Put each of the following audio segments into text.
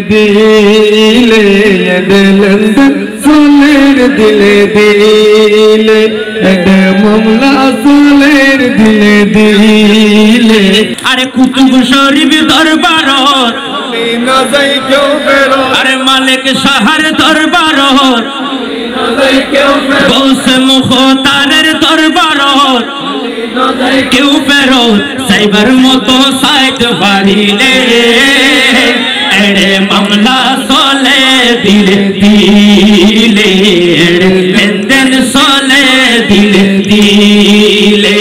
দিলে লন্দন সোলের দিলে দিলে মামলা সোলের দিলে দিলে আরে কুতুব শরীফ দরবারত না যাই কেউ বেরো আরে মালিক শাহর দরবারত গৌসে মুখতারের দরবারত কেউ ফেরত সাইবার মতো সাইড বাড়িলে এড়ে মামলা চলে দিলে দিলে লেনদেন চলে দিলে দিলে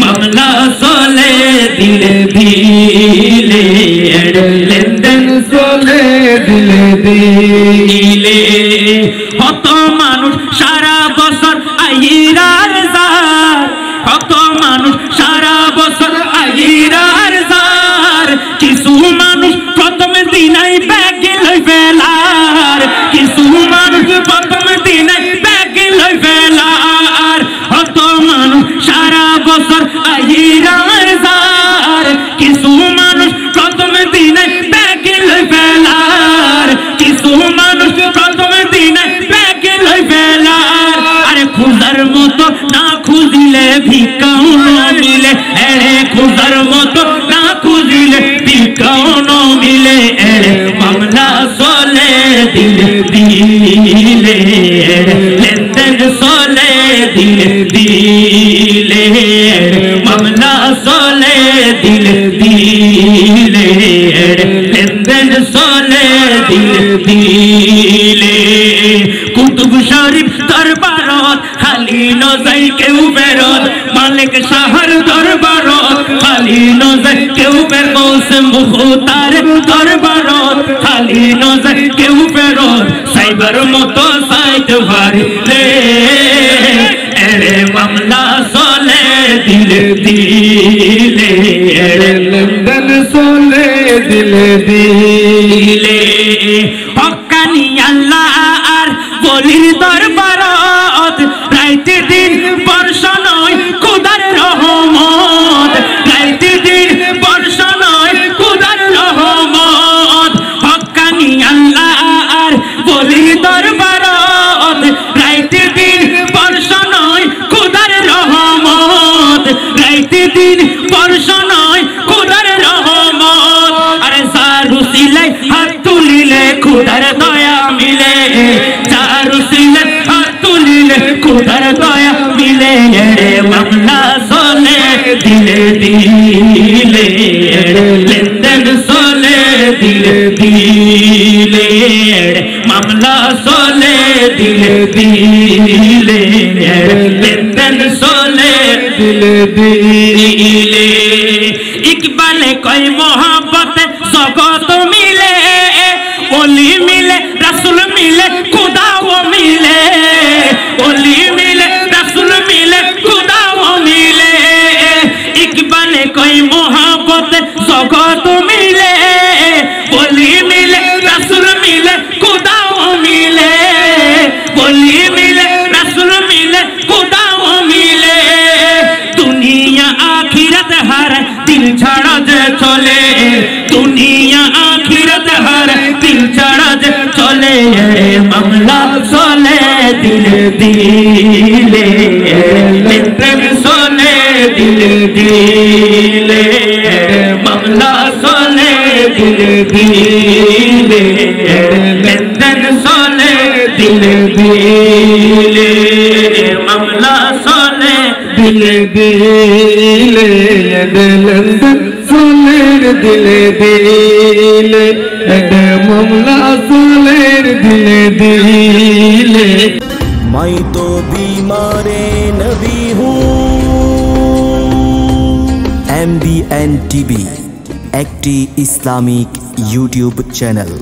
মামলা চলে দিলে দিলে লেনদেন চলে দিলে দিলে কত মানুষ সারা বছর আইরার যার কত মানুষ সারা বছর আইরার যার কিছু মানুষ প্রথম দিনাই ব্যাগে লই ফেলার কিছু মানুষ প্রথম দিনাই ব্যাগে লই ফেলার কত মানুষ সারা বছর আইরার যার কিছু মানুষ প্রথম দিনাই ব্যাগে লই ফেলার কিছু মানুষ প্রথম দিনাই ব্যাগে লই ফেলার আরে খুঁজার মতো না খুঁজিলে ভিক্ষাও না মিলে এড়ে খুঁজার মতো না খুঁজিলে ভিক্ষাও না মিলে এড়ে মামলা চলে দিলে দিলে লেনদেন চলে দিলে দিলে মামলা চলে দিলে দিলে লেনদেন চলে দিলে দিলে কুতুব শরীফ দরবারত খালি ন যাই কেউ বেরত মালিক শাহর দরবারত খালি ন যাই কেউ বের গৌসে মুখতার দরবারত খালি ন যাই কেউ বেরত সাইবার মতো সাইড বাড়িলে এড়ে মামলা চলে দিলে দিলে লন্দন চলে দিলে দিলে হক্কানি আল্লাহ আর বলির দরবারত রাইতে দিন বর্ষা নয় খোদার রহমত রাইতে দিন বর্ষা নয় খোদার রহমত হক্কানি আল্লাহ আর বলির দরবারত রাইতে দিন বর্ষা নয় খোদার রহমত রাইতে দিন বর্ষা নয় খোদার রহমত আরে সারু সিলাই হাত তুলিলে খোদার দয়া মিলে চারু সিলাই হাত তুলিলে খোদার দয়া মিলে এড়ে মামলা চলে দিলে দিলে লেনদেন চলে দিলে দিলে মামলা চলে দিলে দিলে লেনদেন চলে দিলে দিলে ইকবালে কয় মোহাব্বতে জগত মিলে ওলি মিলে রাসূল মিলে খুদাও মিলে ওলি মিলে রাসূল মিলে খুদাও মিলে ইকবালে কয় মোহাব্বতে জগত মিলে ওলি মিলে রাসূল মিলে খুদাও মিলে ওলি মিলে রাসূল মিলে খুদাও মিলে দুনিয়া আখিরাত হার দিল ছাড়া যে চলে দুনিয়া আখিরাত হার দিল ছাড়া যে চলে মামলা চলে দিলে দিলে লেনদেন চলে দিলে দিলে মামলা চলে দিলে দিলে লেনদেন চলে দিলে দিলে মামলা চলে দিলে দিলে লন্দন সোলের দিলে দিলে মামলা সোলের দিলে দিলে मैं तो बीमारे नबी हूँ। MBN TV একটি ইসলামিক ইউটিউব চ্যানেল।